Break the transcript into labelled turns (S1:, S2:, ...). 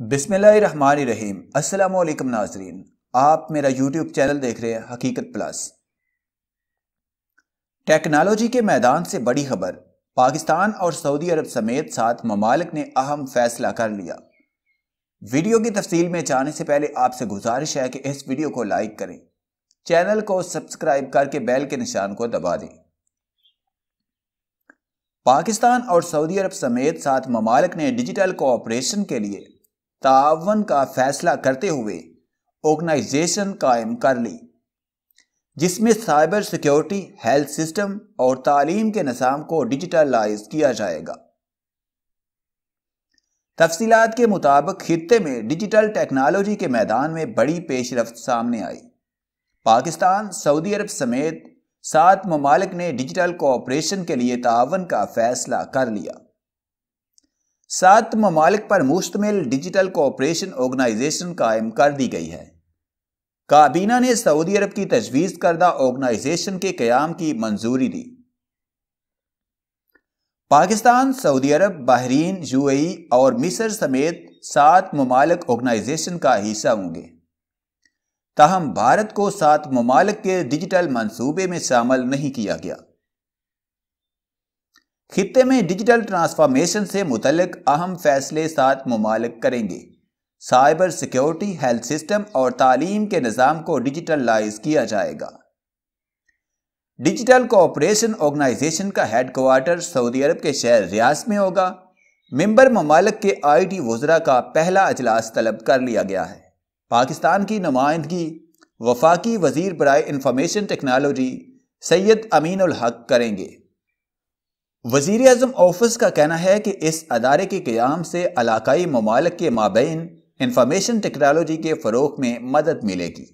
S1: بسم اللہ الرحمن الرحیم۔ السلام علیکم ناظرین، آپ میرا یوٹیوب چینل دیکھ رہے ہیں حقیقت پلس۔ ٹیکنالوجی کے میدان سے بڑی خبر، پاکستان اور سعودی عرب سمیت 7 ممالک نے اہم فیصلہ کر لیا۔ ویڈیو کی تفصیل میں جانے سے پہلے آپ سے گزارش ہے کہ اس ویڈیو کو لائک کریں، چینل کو سبسکرائب کر کے بیل کے نشان کو دبا دیں۔ پاکستان اور سعودی عرب سمیت 7 ممالک نے ڈیجیٹل کوآپریشن کے لیے تعاون کا فیصلہ کرتے ہوئے آرگنائزیشن قائم کر لی، جس میں سائبر سیکیورٹی، ہیلتھ سسٹم اور تعلیم کے نظام کو ڈیجیٹلائز کیا جائے گا۔ تفصیلات کے مطابق خطے میں ڈیجیٹل ٹیکنالوجی کے میدان میں بڑی پیش رفت سامنے آئی۔ پاکستان، سعودی عرب سمیت 7 ممالک نے ڈیجیٹل کوآپریشن کے لیے تعاون کا فیصلہ کر لیا۔ 7 ممالک پر مشتمل ڈیجیٹل کوآپریشن آرگنائزیشن قائم کر دی گئی ہے۔ کابینہ نے سعودی عرب کی تجویز کردہ آرگنائزیشن کے قیام کی منظوری دی۔ پاکستان، سعودی عرب، بحرین، UAE اور مصر سمیت 7 ممالک آرگنائزیشن کا حصہ ہوں گے، تاہم بھارت کو 7 ممالک کے ڈیجیٹل منصوبے میں شامل نہیں کیا گیا۔ خطے میں ڈیجیٹل ٹرانسفارمیشن سے متعلق اہم فیصلے 7 ممالک کریں گے۔ سائبر سیکیورٹی، ہیلتھ سسٹم اور تعلیم کے نظام کو ڈیجیٹلائز کیا جائے گا۔ ڈیجیٹل کوآپریشن آرگنائزیشن کا ہیڈ کوارٹر سعودی عرب کے شہر ریاض میں ہوگا۔ ممبر ممالک کے IT وزراء کا پہلا اجلاس طلب کر لیا گیا ہے۔ پاکستان کی نمائندگی وفاقی وزیر برائے انفارمیشن ٹیکنالوجی سید امین الحق کریں گے۔ وزیر اعظم آفس کا کہنا ہے کہ اس ادارے کے قیام سے علاقائی ممالک کے مابین انفارمیشن ٹیکنالوجی کے فروغ میں مدد ملے گی۔